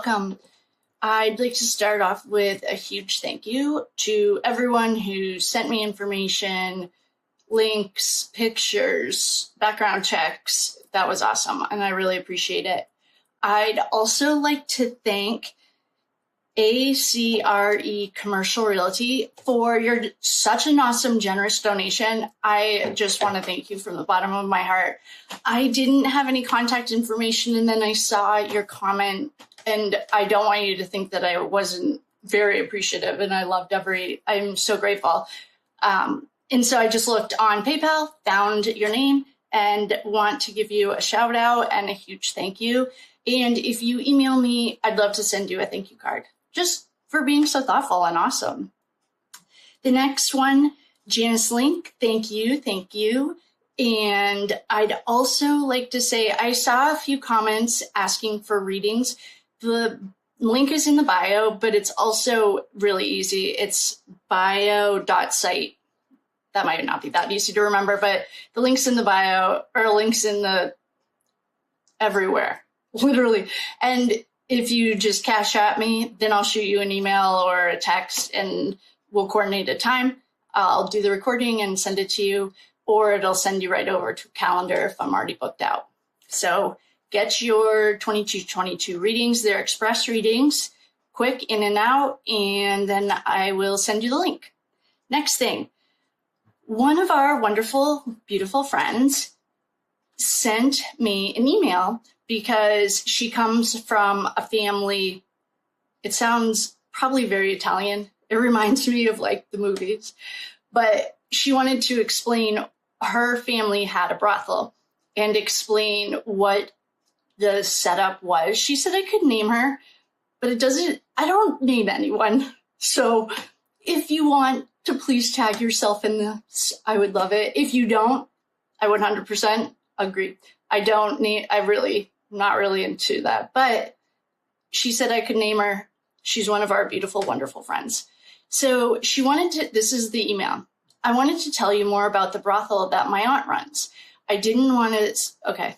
welcome. I'd like to start off with a huge thank you to everyone who sent me information, links, pictures, background checks. That was awesome, and I really appreciate it. I'd also like to thank ACRE Commercial Realty for such an awesome, generous donation. I just want to thank you from the bottom of my heart. I didn't have any contact information, and then I saw your comment, and I don't want you to think that I wasn't very appreciative, and I'm so grateful. And so I just looked on PayPal, found your name, and want to give you a shout out and a huge thank you. And if you email me, I'd love to send you a thank you card, just for being so thoughtful and awesome. The next one, Janice Link, thank you. And I'd also like to say, I saw a few comments asking for readings. The link is in the bio, but it's also really easy. It's bio.site. That might not be that easy to remember, but the link's in the bio, or links in the everywhere, literally. And if you just cash at me, then I'll shoot you an email or a text and we'll coordinate a time. I'll do the recording and send it to you, or it'll send you right over to a calendar if I'm already booked out. So get your 2222 readings. They're express readings, quick in and out, and then I will send you the link. Next thing, one of our wonderful, beautiful friends sent me an email because she comes from a family, it sounds probably very Italian. It reminds me of like the movies, but she wanted to explain her family had a brothel and explain what the setup was. She said I could name her, but I don't name anyone. So if you want to please tag yourself in this, I would love it. If you don't, I 100% agree. I'm not really into that, but she said I could name her. She's one of our beautiful, wonderful friends. So this is the email. I wanted to tell you more about the brothel that my aunt runs. Okay.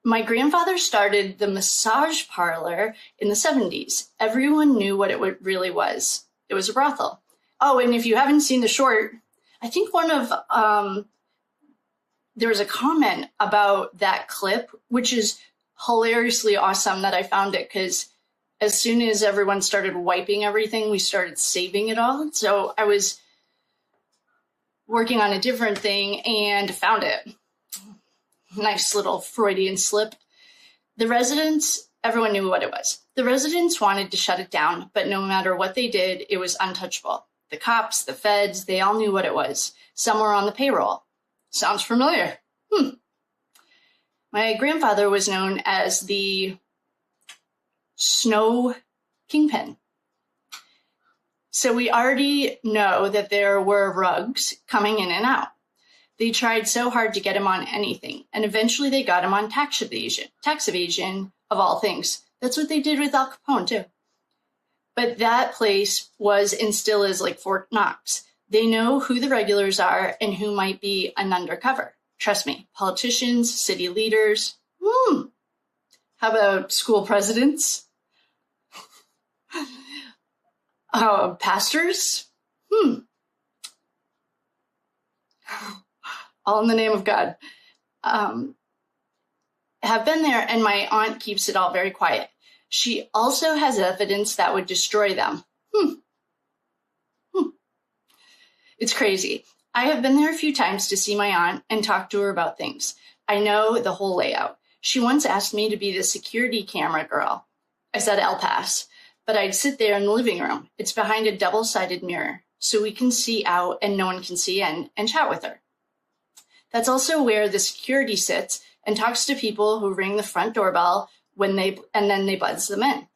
My grandfather started the massage parlor in the 70s. Everyone knew what it really was. It was a brothel. Oh, and if you haven't seen the short, I think there was a comment about that clip, which is hilariously awesome that I found it, because as soon as everyone started wiping everything, we started saving it all. So I was working on a different thing and found it. Nice little Freudian slip. Everyone knew what it was. The residents wanted to shut it down, but no matter what they did, it was untouchable. The cops, the feds, they all knew what it was. Some were on the payroll. Sounds familiar. My grandfather was known as the Snow Kingpin. So we already know that there were rugs coming in and out. They tried so hard to get him on anything, and eventually they got him on tax evasion of all things. That's what they did with Al Capone too. But that place was and still is like Fort Knox. They know who the regulars are and who might be an undercover. Trust me, politicians, city leaders. How about school presidents? Pastors? All in the name of God. Have been there, and my aunt keeps it all very quiet. She also has evidence that would destroy them. It's crazy. I have been there a few times to see my aunt and talk to her about things. I know the whole layout. She once asked me to be the security camera girl. I said I'll pass, but I'd sit there in the living room. It's behind a double-sided mirror, so we can see out and no one can see in, and chat with her. That's also where the security sits and talks to people who ring the front doorbell and then they buzz them in.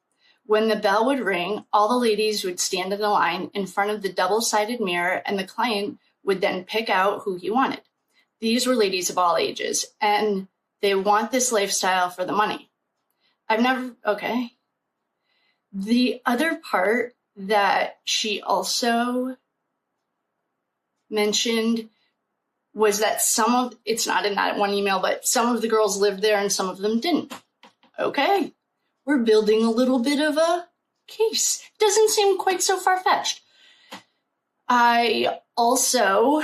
When the bell would ring, all the ladies would stand in a line in front of the double-sided mirror, and the client would then pick out who he wanted. These were ladies of all ages, and they want this lifestyle for the money. Okay. The other part that she also mentioned was that it's not in that one email, but some of the girls lived there and some of them didn't. okay, we're building a little bit of a case. Doesn't seem quite so far-fetched. I also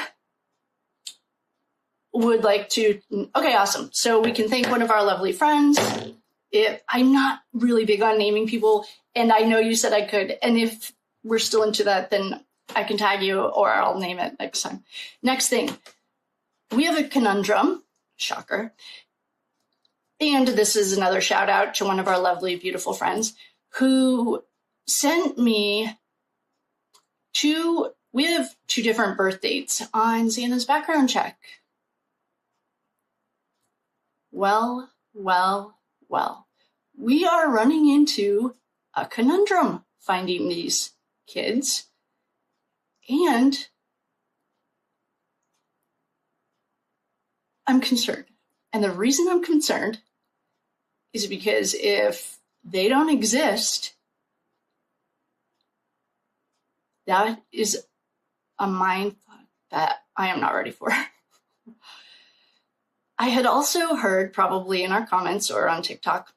would like to, okay, awesome. So we can thank one of our lovely friends. I'm not really big on naming people, and I know you said I could, and if we're still into that, then I can tag you or I'll name it next time. Next thing, we have a conundrum, shocker, and this is another shout out to one of our lovely, beautiful friends who sent me we have 2 different birth dates on Xana's background check. Well, we are running into a conundrum finding these kids, and I'm concerned. And the reason I'm concerned is because if they don't exist, that is a mind fuck that I am not ready for. I had also heard, probably in our comments or on TikTok,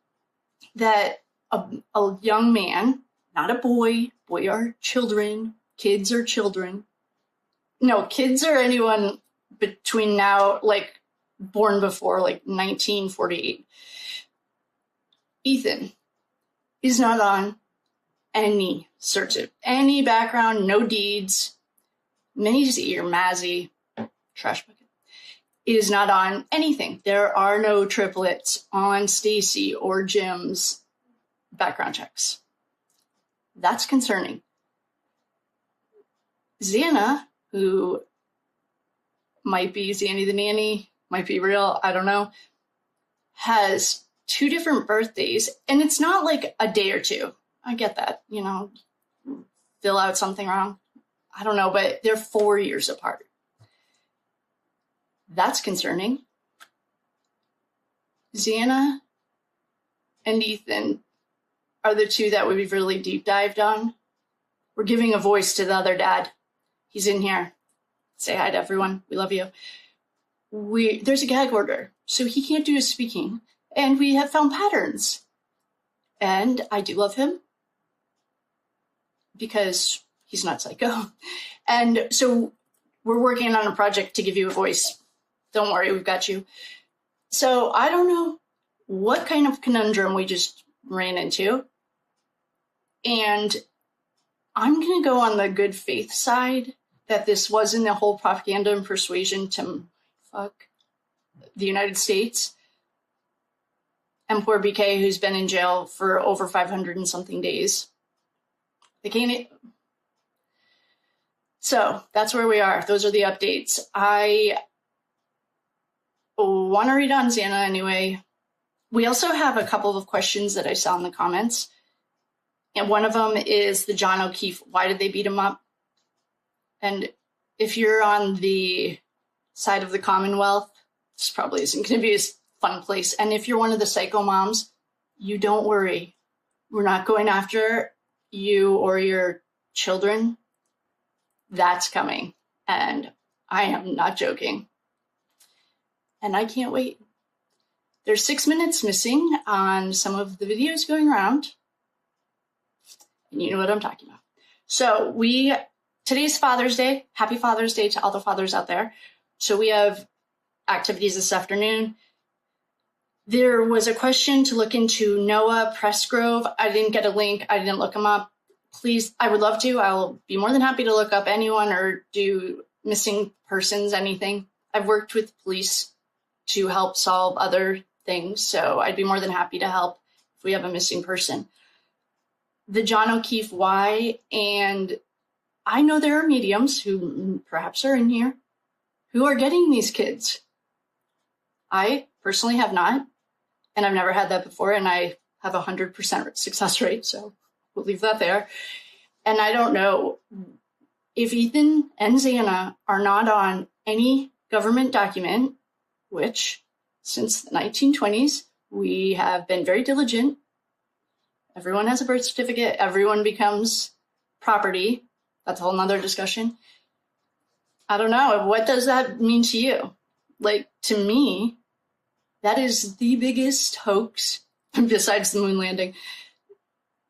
that a young man, not a boy, boy are children, kids are children. No, kids are anyone between now, like born before like 1948. Ethan is not on any search of any background, no deeds. Maisie or Mazzy, trash bucket, is not on anything. There are no triplets on Stacy or Jim's background checks. That's concerning. Xana, who might be Xanny the Nanny, might be real, I don't know, has 2 different birthdays, and it's not like a day or 2. I get that, fill out something wrong. I don't know, but they're 4 years apart. That's concerning. Xana and Ethan are the 2 that we've really deep dived on. We're giving a voice to the other dad. He's in here. Say hi to everyone. We love you. There's a gag order, so he can't do his speaking. And we have found patterns. And I do love him because he's not psycho. And so we're working on a project to give you a voice. Don't worry, we've got you. So I don't know what kind of conundrum we just ran into. And I'm going to go on the good faith side that this wasn't a whole propaganda and persuasion to fuck the United States. And poor BK, who's been in jail for over 500 and something days. They can't. So that's where we are. Those are the updates. I want to read on Xana anyway. We also have a couple of questions that I saw in the comments. And one of them is the John O'Keefe, why did they beat him up? And if you're on the side of the Commonwealth, this probably isn't going to be a fun place. And if you're one of the psycho moms, you don't worry. We're not going after you or your children. That's coming. And I am not joking. And I can't wait. There's 6 minutes missing on some of the videos going around. And you know what I'm talking about. So today's Father's Day. Happy Father's Day to all the fathers out there. So we have activities this afternoon. There was a question to look into Noah Pressgrove. I didn't get a link. I didn't look him up. Please, I would love to. I'll be more than happy to look up anyone or do missing persons, anything. I've worked with police to help solve other things, so I'd be more than happy to help if we have a missing person. The John O'Keefe why, and I know there are mediums who perhaps are in here who are getting these kids. I personally have not, and I've never had that before, and I have a 100% success rate, so we'll leave that there. And I don't know if Ethan and Xana are not on any government document, which since the 1920s, we have been very diligent. Everyone has a birth certificate. Everyone becomes property. That's a whole nother discussion. I don't know. What does that mean to you? Like, to me, that is the biggest hoax besides the moon landing,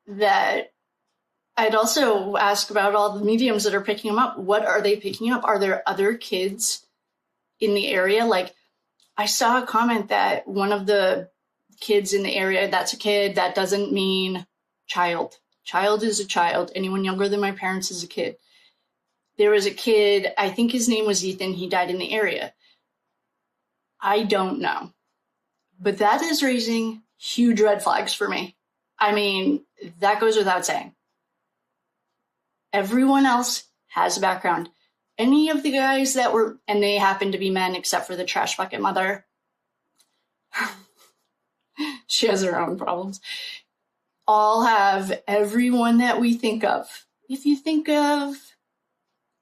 that I'd also ask about all the mediums that are picking them up. What are they picking up? Are there other kids in the area? Like, I saw a comment that one of the kids in the area, that's a kid, that doesn't mean child. Child is a child. Anyone younger than my parents is a kid. There was a kid, I think his name was Ethan, he died in the area. I don't know. But that is raising huge red flags for me. I mean, that goes without saying. Everyone else has a background. Any of the guys that were, and they happen to be men except for the trash bucket mother. She has her own problems. All have everyone that we think of. If you think of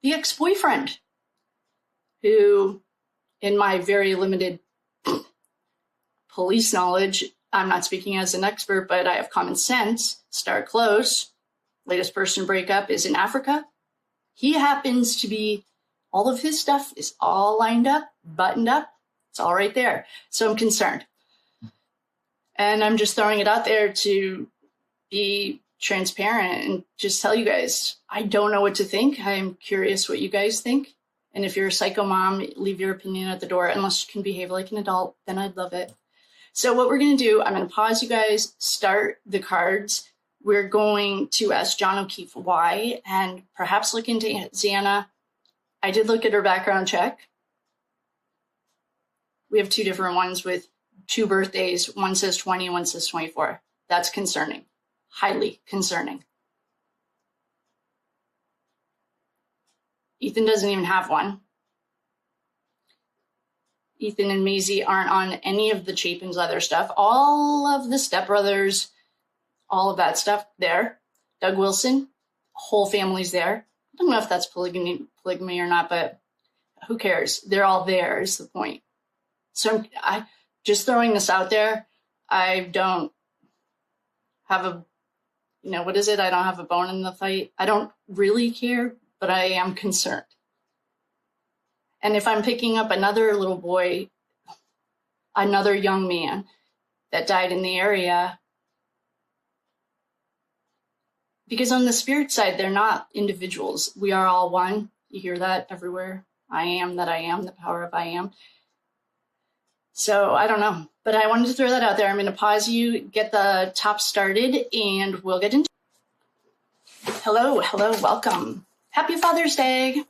the ex-boyfriend, who, in my very limited police knowledge, I'm not speaking as an expert, but I have common sense, start close, latest person breakup is in Africa. He happens to be, all of his stuff is all lined up, buttoned up, it's all right there. So I'm concerned. And I'm just throwing it out there to be transparent and just tell you guys, I don't know what to think. I'm curious what you guys think. And if you're a psycho mom, leave your opinion at the door. Unless you can behave like an adult, then I'd love it. So what we're going to do, I'm going to pause you guys, start the cards. We're going to ask John O'Keefe why, and perhaps look into Xana. I did look at her background check. We have two different ones with 2 birthdays. One says 20, one says 24. That's concerning. Highly concerning. Ethan doesn't even have one. Ethan and Maisie aren't on any of the Chapin's leather stuff. All of the stepbrothers, all of that stuff there. Doug Wilson, whole family's there. I don't know if that's polygamy or not, but who cares? They're all there is the point. So I just throwing this out there. I don't have a, what is it? I don't have a bone in the fight. I don't really care, but I am concerned. And if I'm picking up another little boy, another young man that died in the area, because on the spirit side, they're not individuals. We are all one. You hear that everywhere. I am that I am, the power of I am. So I don't know, but I wanted to throw that out there. I'm going to pause you, get the top started, and we'll get into it. Hello, welcome. Happy Father's Day.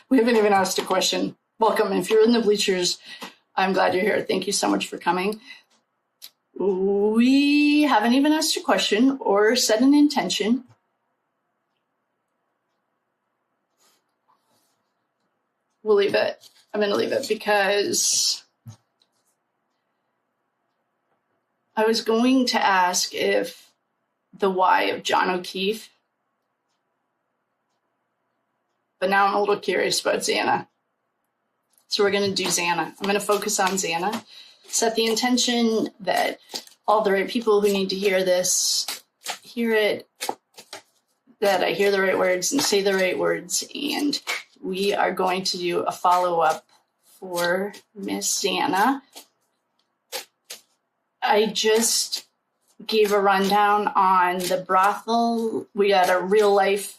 We haven't even asked a question. Welcome. If you're in the bleachers, I'm glad you're here. Thank you so much for coming. We haven't even asked a question or set an intention. We'll leave it. I'm going to leave it because I was going to ask if the why of John O'Keefe, but now I'm a little curious about Xana. So we're going to do Xana. I'm going to focus on Xana. Set the intention that all the right people who need to hear this, hear it, that I hear the right words and say the right words. And we are going to do a follow-up for Miss Xana. I just gave a rundown on the brothel. We had a real-life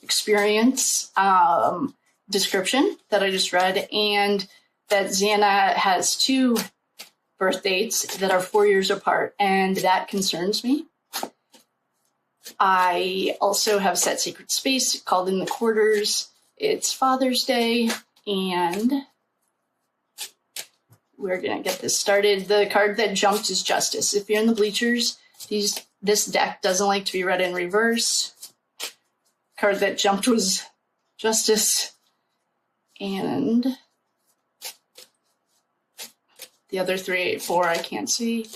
experience description that I just read, and that Xana has 2 birth dates that are 4 years apart, and that concerns me. I also have set sacred space called In the Quarters. It's Father's Day, and we're going to get this started. The card that jumped is Justice. If you're in the bleachers, this deck doesn't like to be read in reverse. Card that jumped was Justice, and the other 3, 8, 4 I can't see.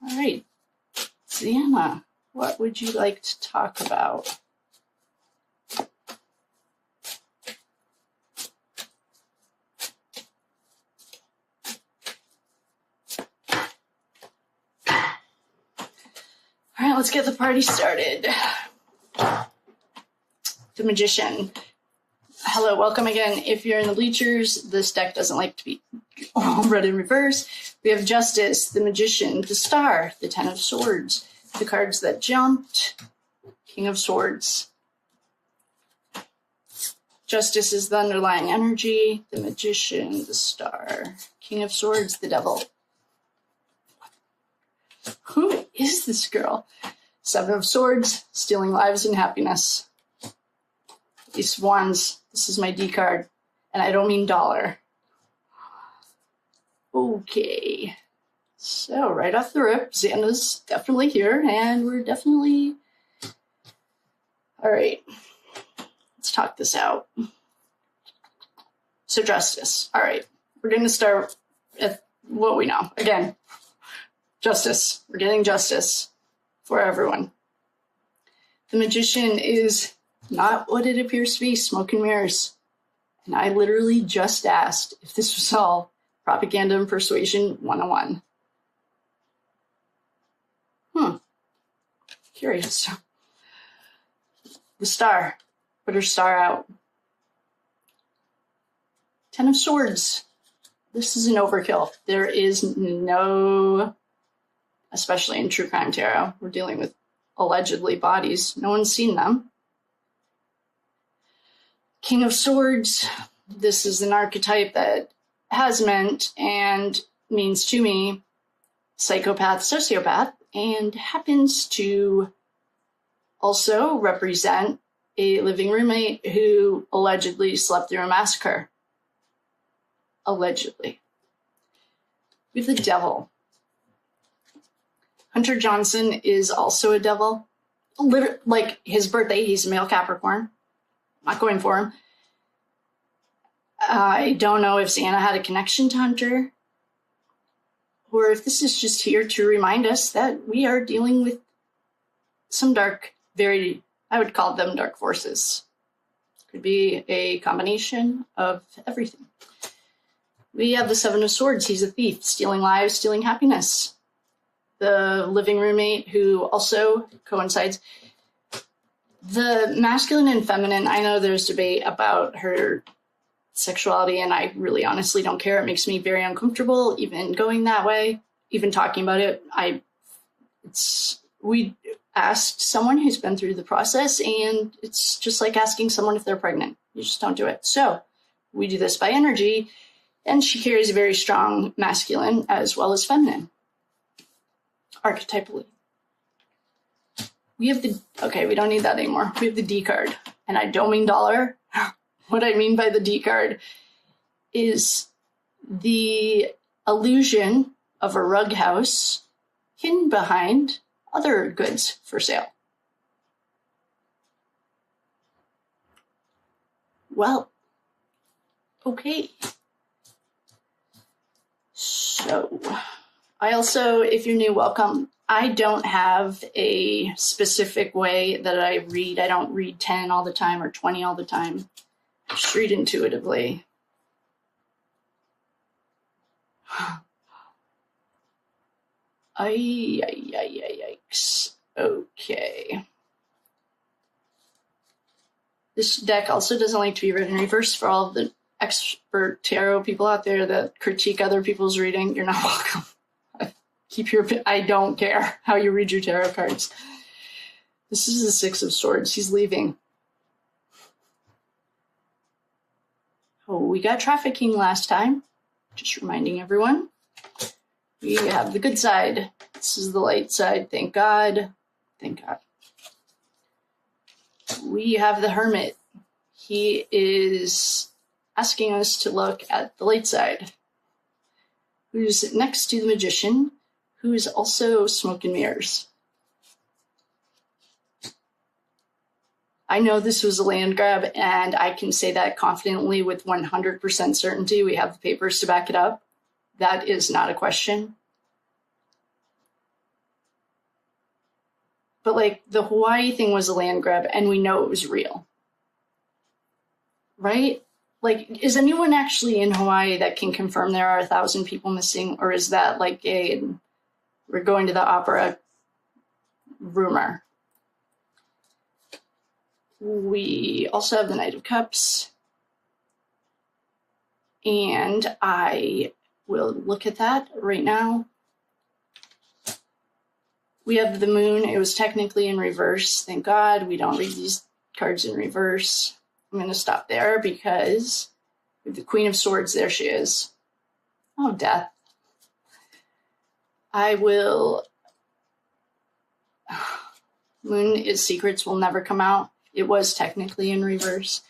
All right, Xana, what would you like to talk about? All right, let's get the party started. The Magician. Hello, welcome again. If you're in the bleachers, this deck doesn't like to be all read in reverse. We have Justice, the Magician, the Star, the Ten of Swords, the cards that jumped, King of Swords. Justice is the underlying energy, the Magician, the Star, King of Swords, the Devil. Who is this girl? Seven of Swords, stealing lives and happiness. Ace of Wands, this is my D card, and I don't mean dollar. Okay, so right off the rip, Xana's definitely here, and we're definitely... All right, let's talk this out. So Justice, all right, we're going to start with what we know. Again, Justice, we're getting justice for everyone. The Magician is not what it appears to be, smoke and mirrors. And I literally just asked if this was all propaganda and persuasion 101. Curious. The Star, put her star out. Ten of Swords. This is an overkill. There is no, especially in True Crime Tarot, we're dealing with allegedly bodies. No one's seen them. King of Swords. This is an archetype that has meant and means to me psychopath, sociopath, and happens to also represent a living roommate who allegedly slept through a massacre. Allegedly. We have the Devil. Hunter Johnson is also a devil. Like his birthday, he's a male Capricorn. I'm not going for him. I don't know if Xana had a connection to Hunter, or if this is just here to remind us that we are dealing with some dark, I would call them dark forces. Could be a combination of everything. We have the Seven of Swords. He's a thief, stealing lives, stealing happiness. The living roommate who also coincides. The masculine and feminine, I know there's debate about her sexuality, and I really honestly don't care. It makes me very uncomfortable even going that way, even talking about it. We asked someone who's been through the process, and it's just like asking someone if they're pregnant. You just don't do it. So we do this by energy, and she carries a very strong masculine as well as feminine, archetypally. We have okay, we don't need that anymore. We have the D card, and I don't mean dollar. What I mean by the D card is the illusion of a rug house hidden behind other goods for sale. Well, okay. So, I also, if you're new, welcome. I don't have a specific way that I read. I don't read 10 all the time or 20 all the time. I just read intuitively. Yikes. Okay. This deck also doesn't like to be read in reverse. For all of the expert tarot people out there that critique other people's reading, you're not welcome. I don't care how you read your tarot cards. This is the Six of Swords. He's leaving. Oh, we got trafficking last time. Just reminding everyone. We have the good side. This is the light side. Thank God. Thank God. We have the Hermit. He is asking us to look at the light side. Who's next to the Magician, who is also smoke and mirrors. I know this was a land grab, and I can say that confidently with 100% certainty. We have the papers to back it up. That is not a question. But like the Hawaii thing was a land grab, and we know it was real. Right? Like, is anyone actually in Hawaii that can confirm there are 1,000 people missing? Or is that like we're going to the opera rumor? We also have the Knight of Cups. And I we'll look at that right now. We have the moon. It was technically in reverse. Thank God we don't read these cards in reverse. I'm going to stop there because with the Queen of Swords, there she is. Oh, death. I will... Moon is secrets will never come out. It was technically in reverse.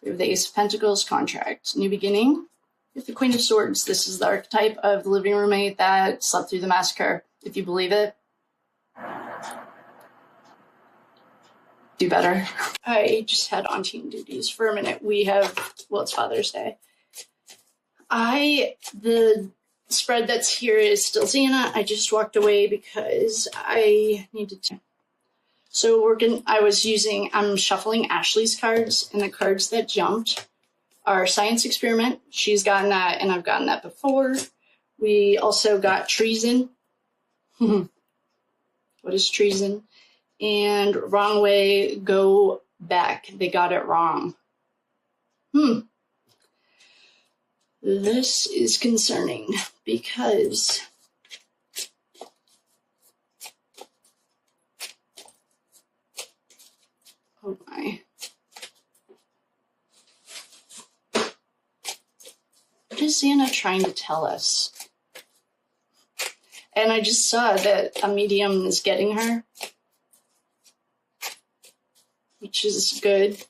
We have the Ace of Pentacles, contract, new beginning. With the Queen of Swords, this is the archetype of the living roommate that slept through the massacre. If you believe it, do better. I just had on-team duties for a minute. We have, well, it's Father's Day. The spread that's here is still Xana. I just walked away because I needed to. So I'm shuffling Ashley's cards, and the cards that jumped are Science Experiment. She's gotten that, and I've gotten that before. We also got Treason. What is Treason? And Wrong Way, Go Back. They got it wrong. This is concerning because oh my. What is Xana trying to tell us? And I just saw that a medium is getting her, which is good.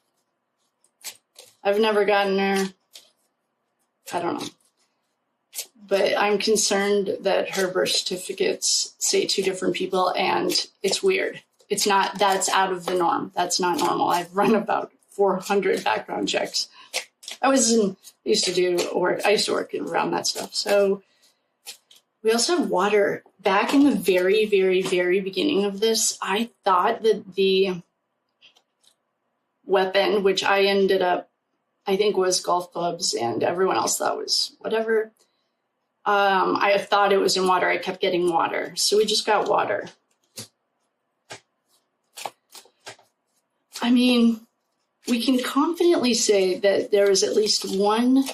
I've never gotten her. I don't know. But I'm concerned that her birth certificates say 2 different people, and it's weird. It's not, that's out of the norm. That's not normal. I've run about 400 background checks. I used to work around that stuff. So we also have water. Back in the very, very, very beginning of this, I thought that the weapon, which I think was golf clubs, and everyone else thought was whatever. I thought it was in water. I kept getting water. So we just got water. I mean, we can confidently say that there is at least one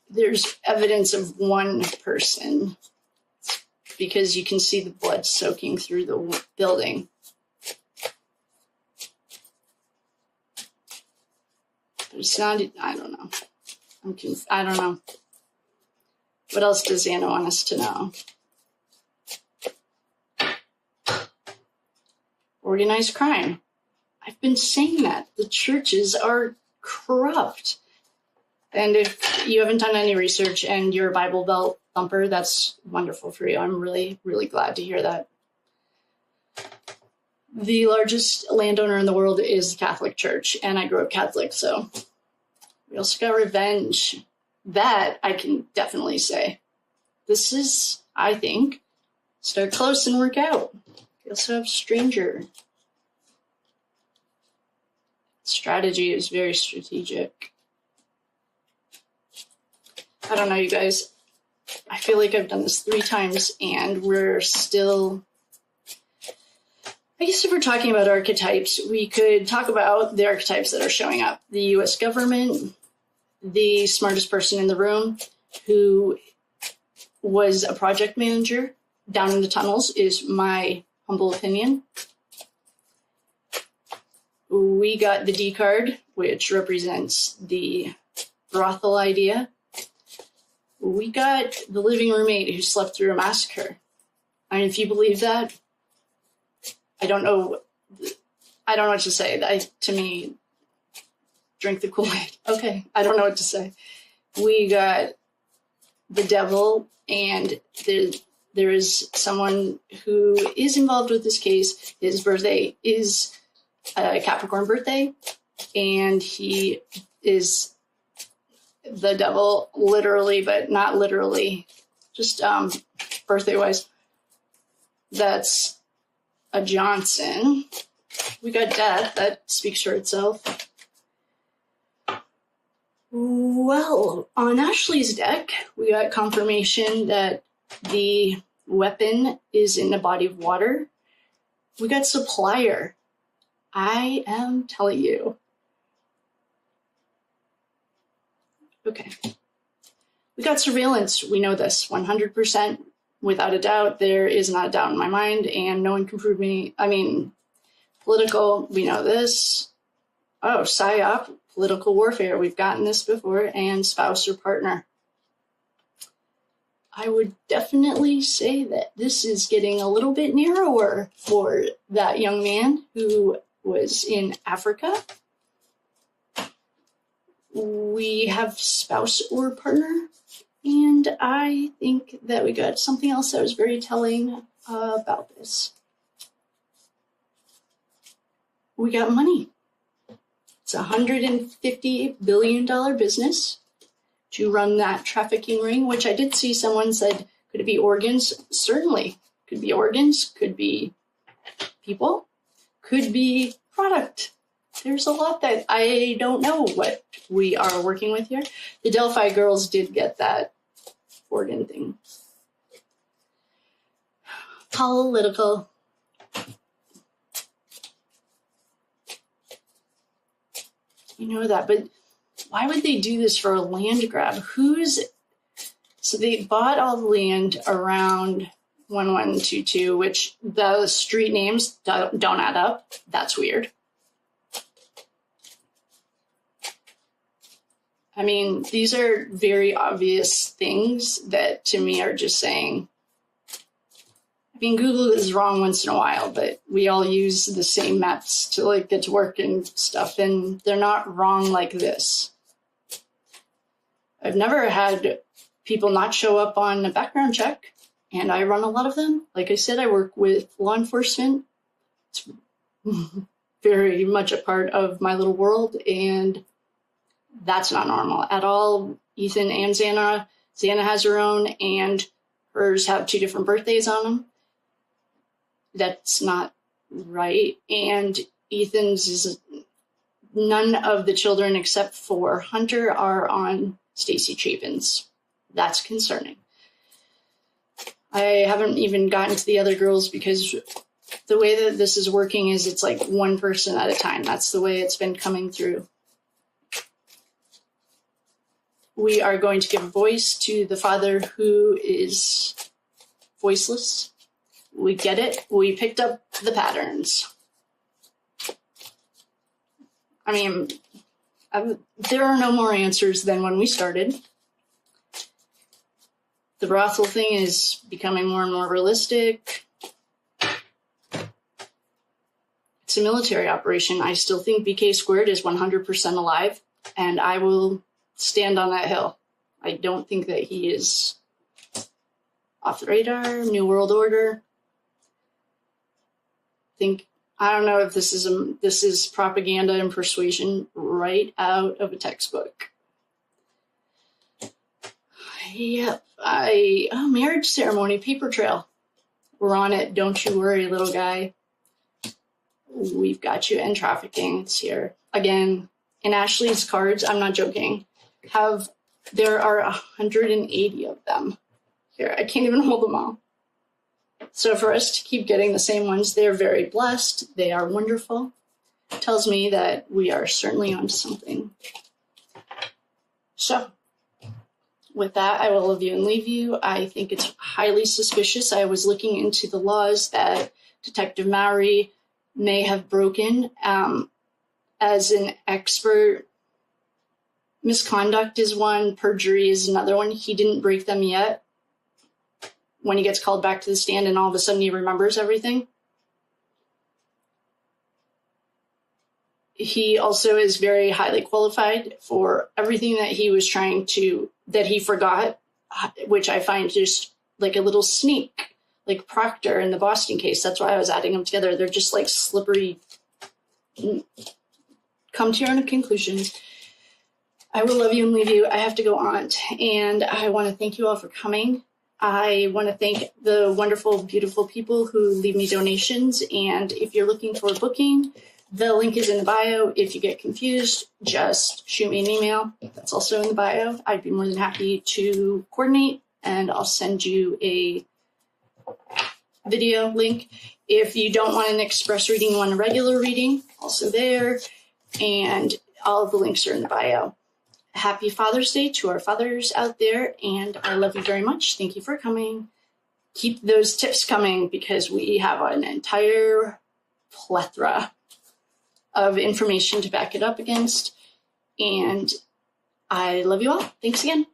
there's evidence of one person because you can see the blood soaking through the building. But it's not, I don't know. I don't know. What else does Xana want us to know? Organized crime. I've been saying that. The churches are corrupt. And if you haven't done any research and you're a Bible Belt thumper, that's wonderful for you. I'm really, really glad to hear that. The largest landowner in the world is the Catholic Church, and I grew up Catholic, so we also got revenge. That I can definitely say. This is, I think, start close and work out. We also have stranger. Strategy is very strategic. I don't know, you guys. I feel like I've done this 3 times and we're still... I guess if we're talking about archetypes, we could talk about the archetypes that are showing up. The U.S. government, the smartest person in the room who was a project manager down in the tunnels is my humble opinion. We got the D card, which represents the brothel idea. We got the living roommate who slept through a massacre. I mean, if you believe that, I don't know what to say. To me, drink the Kool-Aid. Okay, I don't know what to say. We got the devil, and there is someone who is involved with this case. His birthday is a Capricorn birthday, and he is the devil literally, but not literally, just birthday-wise. That's a Johnson. We got death. That speaks for itself. Well, on Ashley's deck, we got confirmation that the weapon is in a body of water. We got supplier. I am telling you, Okay. We got surveillance. We know this 100%. Without a doubt, there is not a doubt in my mind, and no one can prove me. I mean, political, we know this. Oh, PSYOP, political warfare. We've gotten this before, and spouse or partner. I would definitely say that this is getting a little bit narrower for that young man who was in Africa. We have spouse or partner. And I think that we got something else that was very telling about this. We got money. It's a $150 billion business to run that trafficking ring, which I did see someone said, could it be organs? Certainly. Could be organs, could be people, could be product. There's a lot that I don't know what we are working with here. The Delphi girls did get that organ thing. Political. You know that, but why would they do this for a land grab? So they bought all the land around 1122, which the street names don't add up. That's weird. I mean, these are very obvious things that to me are just saying, I mean, Google is wrong once in a while, but we all use the same maps to like get to work and stuff, and they're not wrong like this. I've never had people not show up on a background check, and I run a lot of them. Like I said, I work with law enforcement. It's very much a part of my little world, and that's not normal at all. Ethan and Xana has her own, and hers have 2 different birthdays on them. That's not right. And Ethan's is none of the children except for Hunter are on Stacy Chapin's. That's concerning. I haven't even gotten to the other girls because the way that this is working is it's like one person at a time. That's the way it's been coming through. We are going to give a voice to the father who is voiceless. We get it. We picked up the patterns. I mean, there are no more answers than when we started. The brothel thing is becoming more and more realistic. It's a military operation. I still think BK Squared is 100% alive, and I will stand on that hill. I don't think that he is off the radar. New World Order. I don't know if this is propaganda and persuasion right out of a textbook. Yep, marriage ceremony, paper trail. We're on it. Don't you worry, little guy. We've got you. And trafficking, it's here. Again, in Ashley's cards, I'm not joking, there are 180 of them. Here, I can't even hold them all. So for us to keep getting the same ones, they're very blessed. They are wonderful. It tells me that we are certainly onto something. So with that, I will love you and leave you. I think it's highly suspicious. I was looking into the laws that Detective Mowry may have broken. As an expert, misconduct is one, perjury is another one. He didn't break them yet. When he gets called back to the stand and all of a sudden he remembers everything. He also is very highly qualified for everything that he was that he forgot, which I find just like a little sneak, like Proctor in the Boston case. That's why I was adding them together. They're just like slippery. Come to your own conclusions. I will love you and leave you. I have to go on. And I want to thank you all for coming. I want to thank the wonderful, beautiful people who leave me donations. And if you're looking for a booking, the link is in the bio. If you get confused, just shoot me an email. That's also in the bio. I'd be more than happy to coordinate, and I'll send you a video link. If you don't want an express reading, you want a regular reading, also there. And all of the links are in the bio. Happy Father's Day to our fathers out there, and I love you very much. Thank you for coming. Keep those tips coming because we have an entire plethora of information to back it up against. And I love you all. Thanks again.